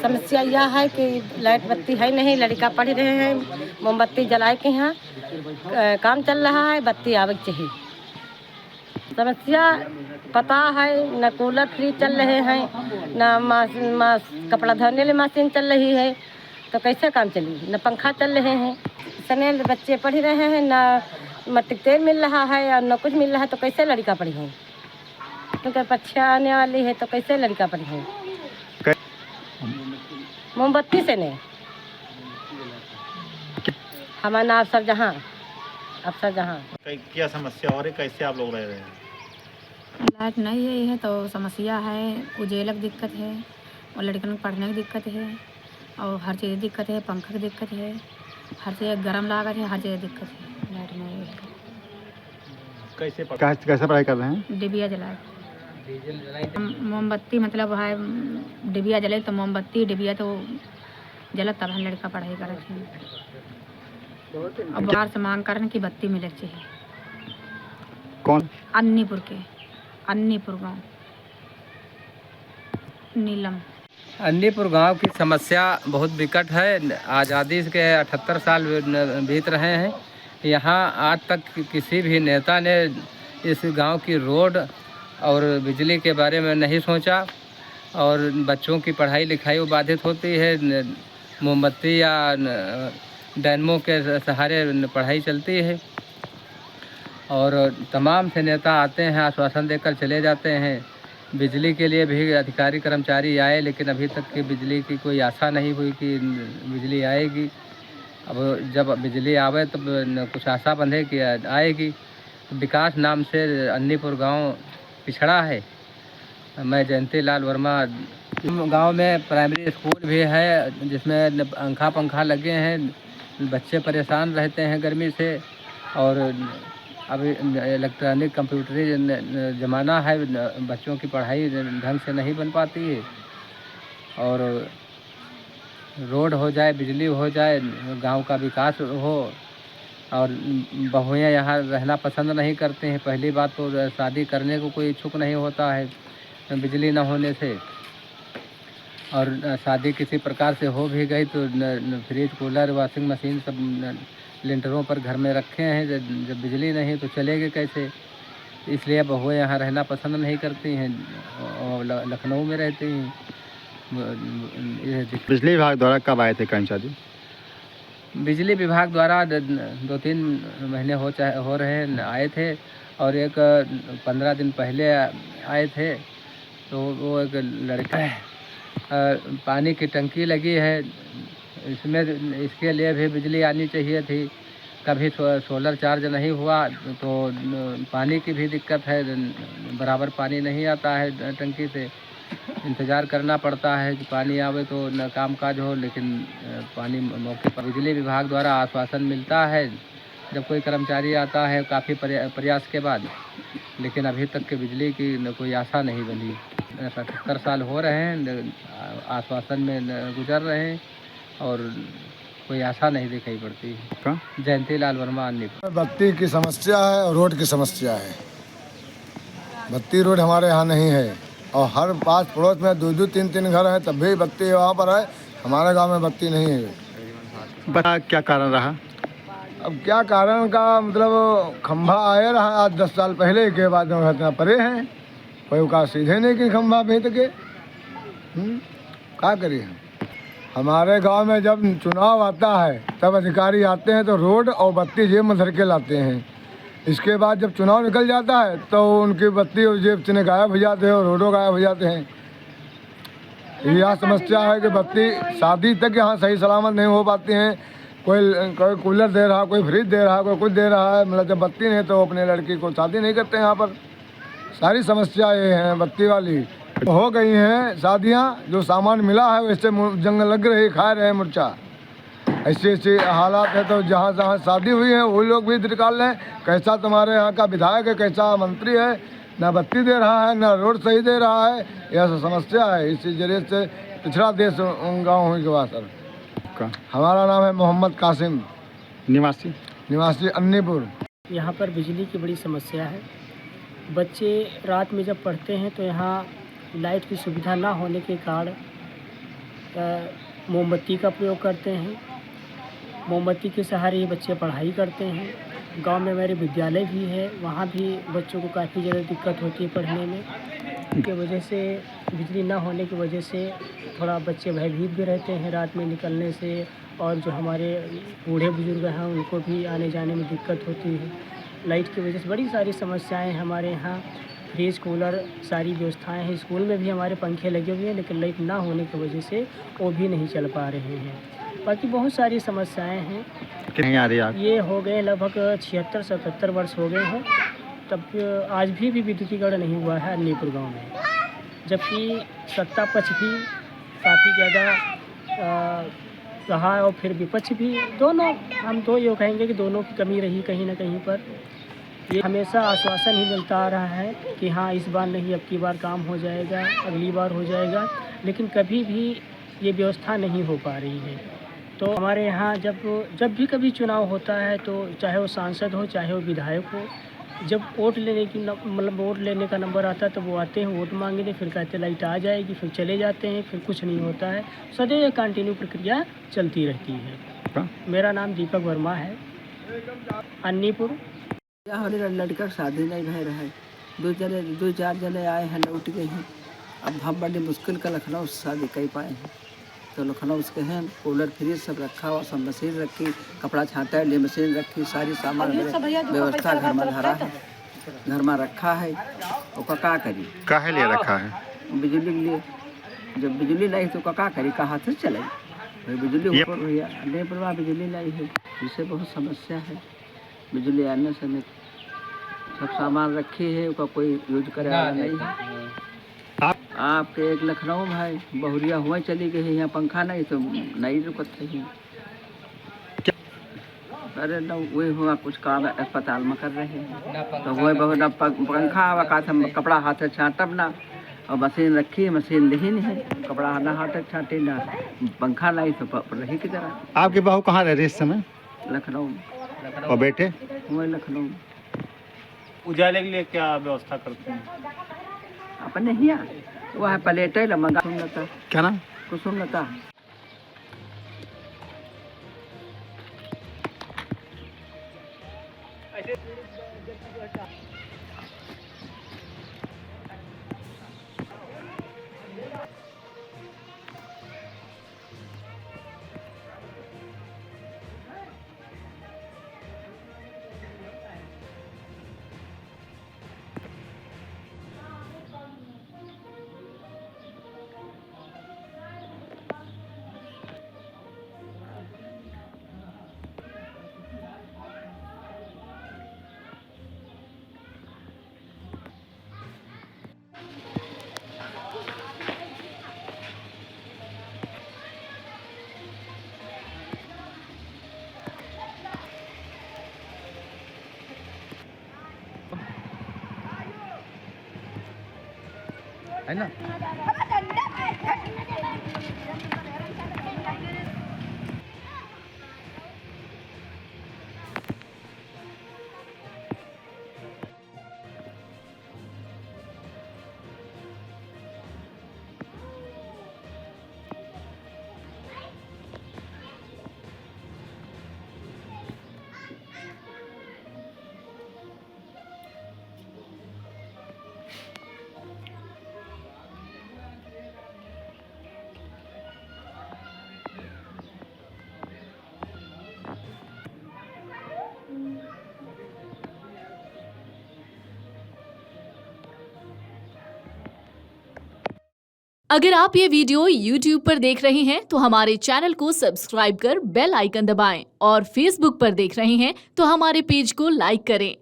समस्या यह है कि लाइट बत्ती है नहीं, लड़का पढ़ रहे हैं, मोमबत्ती जलाए के यहाँ काम चल रहा है, बत्ती आवे चाहिए। समस्या पता है, न कूलर फ्री चल रहे हैं, न कपड़ा धोने वाली मशीन चल रही है, तो कैसे काम चली? न पंखा चल रहे हैं, सने बच्चे पढ़ रहे हैं, न मट्टी तेल मिल रहा है और न कुछ मिल रहा है, तो कैसे लड़का पढ़ी है? क्योंकि परीक्षा आने वाली है, तो कैसे लड़का पढ़ी है? मोमबत्ती से नहीं। हमारा नाम अफसर जहाँ। क्या समस्या और है, कैसे आप लोग रह रहे हैं? लाइट नहीं है तो समस्या है, उजेला की दिक्कत है और लड़कन को पढ़ने की दिक्कत है और हर चीज़ दिक्कत है, पंखा की दिक्कत है, हर चीज़ गर्म लागत है, हर चीज़ दिक्कत है। लाइट नहीं है। कैसे पढ़ाई कर रहे हैं? डिबिया जलाए, मोमबत्ती मतलब है, डिबिया जले तो मोमबत्ती डिबिया तो जला तब हम लड़का पढ़ाई कर रहे हैं। और बाहर से मांग करने की बत्ती मिले चाहिए। कौन? अन्नीपुर गाँव नीलम। अन्नीपुर गांव की समस्या बहुत विकट है। आज़ादी के 78 साल बीत रहे हैं। यहाँ आज तक किसी भी नेता ने इस गांव की रोड और बिजली के बारे में नहीं सोचा और बच्चों की पढ़ाई लिखाई बाधित होती है। मोमबत्ती या डायनमो के सहारे पढ़ाई चलती है और तमाम से नेता आते हैं, आश्वासन देकर चले जाते हैं। बिजली के लिए भी अधिकारी कर्मचारी आए, लेकिन अभी तक की बिजली की कोई आशा नहीं हुई कि बिजली आएगी। अब जब बिजली आवे तब कुछ आशा बंधे कि आएगी। विकास नाम से अन्नीपुर गांव पिछड़ा है। मैं जयंती लाल वर्मा। गांव में प्राइमरी स्कूल भी है जिसमें पंखा लगे हैं। बच्चे परेशान रहते हैं गर्मी से और अभी इलेक्ट्रॉनिक कंप्यूटरी ज़माना है, बच्चों की पढ़ाई ढंग से नहीं बन पाती है। और रोड हो जाए, बिजली हो जाए, गांव का विकास हो। और बहुएँ यहाँ रहना पसंद नहीं करते हैं। पहली बात तो शादी करने को कोई इच्छुक नहीं होता है बिजली न होने से। और शादी किसी प्रकार से हो भी गई तो फ्रिज, कूलर, वॉशिंग मशीन सब लिंटरों पर घर में रखे हैं। जब बिजली नहीं तो चलेगी कैसे? इसलिए बहुएँ यहाँ रहना पसंद नहीं करती हैं और लखनऊ में रहती हैं। बिजली विभाग द्वारा कब आए थे कर्मचारी? बिजली विभाग द्वारा 2-3 महीने हो रहे हैं आए थे और एक 15 दिन पहले आए थे। तो वो एक लड़का पानी की टंकी लगी है, इसके लिए भी बिजली आनी चाहिए थी। कभी सोलर चार्ज नहीं हुआ तो पानी की भी दिक्कत है, बराबर पानी नहीं आता है टंकी से। इंतज़ार करना पड़ता है कि पानी आवे तो न काम काज हो, लेकिन पानी मौके पर। बिजली विभाग द्वारा आश्वासन मिलता है जब कोई कर्मचारी आता है काफ़ी प्रयास के बाद, लेकिन अभी तक के बिजली की कोई आशा नहीं बनी। 77 साल हो रहे हैं, आश्वासन में गुजर रहे हैं और कोई आशा नहीं दिखाई पड़ती। जयंती लाल वर्मा, अन्नीपुर। बत्ती की समस्या है और रोड की समस्या है। बत्ती रोड हमारे यहाँ नहीं है और हर पास पड़ोस में 2-2, 3-3 घर हैं, तब भी बत्ती वहाँ पर है। हमारे गांव में बत्ती नहीं है। बता क्या कारण रहा? अब क्या कारण का मतलब, खंभा आया रहा आज 10 साल पहले के बाद में इतना परे हैं, कोई का सीधे नहीं कि खंभा भेज के क्या करिए। हमारे गांव में जब चुनाव आता है तब अधिकारी आते हैं तो रोड और बत्ती जेब में धर के लाते हैं। इसके बाद जब चुनाव निकल जाता है तो उनकी बत्ती और जेब से गायब हो जाते हैं और रोडों गायब हो जाते हैं। यह समस्या है कि बत्ती शादी तक यहाँ सही सलामत नहीं हो पाती हैं। कोई कूलर दे रहा, कोई फ्रिज दे रहा, कोई कुछ दे रहा है, मतलब जब बत्ती नहीं तो अपने लड़की को शादी नहीं करते। यहाँ पर सारी समस्या ये हैं बत्ती वाली। हो गई हैं शादियाँ, जो सामान मिला है वैसे जंग लग रही, खा रहे हैं मुर्चा। ऐसे हालात है तो जहाँ जहाँ शादी हुई है वो लोग भी निकाल लें। कैसा तुम्हारे यहाँ का विधायक है, कैसा मंत्री है, ना बत्ती दे रहा है ना रोड सही दे रहा है। यह सब समस्या है। इसी जरिए से पिछड़ा देश गाँव हुई के बाद। सर हमारा नाम है मोहम्मद कासिम, निवासी अन्नीपुर। यहाँ पर बिजली की बड़ी समस्या है। बच्चे रात में जब पढ़ते हैं तो यहाँ लाइट की सुविधा ना होने के कारण मोमबत्ती का प्रयोग करते हैं। मोमबत्ती के सहारे ये बच्चे पढ़ाई करते हैं। गांव में मेरे विद्यालय भी है, वहाँ भी बच्चों को काफ़ी ज़्यादा दिक्कत होती है पढ़ने में, की वजह से बिजली ना होने की वजह से थोड़ा बच्चे भयभीत भी रहते हैं रात में निकलने से। और जो हमारे बूढ़े बुजुर्ग हैं उनको भी आने जाने में दिक्कत होती है। लाइट की वजह से बड़ी सारी समस्याएं हमारे यहाँ। फ्रिज, कूलर सारी व्यवस्थाएं हैं। स्कूल में भी हमारे पंखे लगे हुए हैं, लेकिन लाइट ना होने की वजह से वो भी नहीं चल पा रहे हैं। बाकी बहुत सारी समस्याएं हैं। कितने आ रही है आप? ये हो गए लगभग 76-77 वर्ष हो गए हैं, तब आज भी विद्युतीकरण नहीं हुआ है अन्नीपुर गांव में। जबकि सत्ता पक्ष भी काफ़ी ज़्यादा रहा और फिर विपक्ष भी, दोनों, हम तो ये कहेंगे कि दोनों की कमी रही कहीं ना कहीं पर। ये हमेशा आश्वासन ही मिलता आ रहा है कि हाँ इस बार नहीं, अब की बार काम हो जाएगा, अगली बार हो जाएगा, लेकिन कभी भी ये व्यवस्था नहीं हो पा रही है। तो हमारे यहाँ जब भी कभी चुनाव होता है, तो चाहे वो सांसद हो चाहे वो विधायक हो, जब वोट लेने की मतलब वोट लेने का नंबर आता है तो वो आते हैं, वोट मांगने, फिर कहते लाइट आ जाएगी, फिर चले जाते हैं, फिर कुछ नहीं होता है। सदैव कंटिन्यू प्रक्रिया चलती रहती है। मेरा नाम दीपक वर्मा है, अन्नीपुर। हमारे लड़का का शादी नहीं भय रहा, दो चार जने आए हैं, लौट गए हैं। अब हम बड़ी मुश्किल का लखनऊ से शादी कर पाए हैं, तो लखनऊ के हैं। कूलर फ्रिज सब रखा हुआ, सब मशीन रखी, कपड़ा छांटा लिए मशीन रखी, सारी सामान व्यवस्था घर में धरा है, घर में रखा है। और का करी, काहे लिए रखा है? बिजली के लिए। जब बिजली नहीं तो का करी, कहाँ से चले? बिजली ऊपर भैया नहीं परवाह, बिजली नहीं है, इससे बहुत समस्या है। बिजली आने से नहीं, सब सामान रखी है, उसका कोई यूज करे वाला नहीं है। आपके एक लखनऊ भाई बहुरिया हुआ चली गई है, यहाँ पंखा नहीं तो नहीं रुकत है। अरे न वही हुआ कुछ काम अस्पताल में कर रहे हैं, तो वही बहुत न पंखा हवा का कपड़ा हाथ से छाटब ना, और मशीन रखी है, मशीन नहीं है, कपड़ा ना हाथ से छाटे ना, पंखा नहीं तो रही की तरह। आपकी बहू कहाँ रह रही इस समय? लखनऊ में। और बेटे? वही लखनऊ में। उजाले के लिए क्या व्यवस्था करते हैं? अपने यहाँ वह प्लेट मंगा सुनता। क्या नाम? कुसुमलता। है ना? अगर आप ये वीडियो YouTube पर देख रहे हैं तो हमारे चैनल को सब्सक्राइब कर बेल आइकन दबाएं और Facebook पर देख रहे हैं तो हमारे पेज को लाइक करें।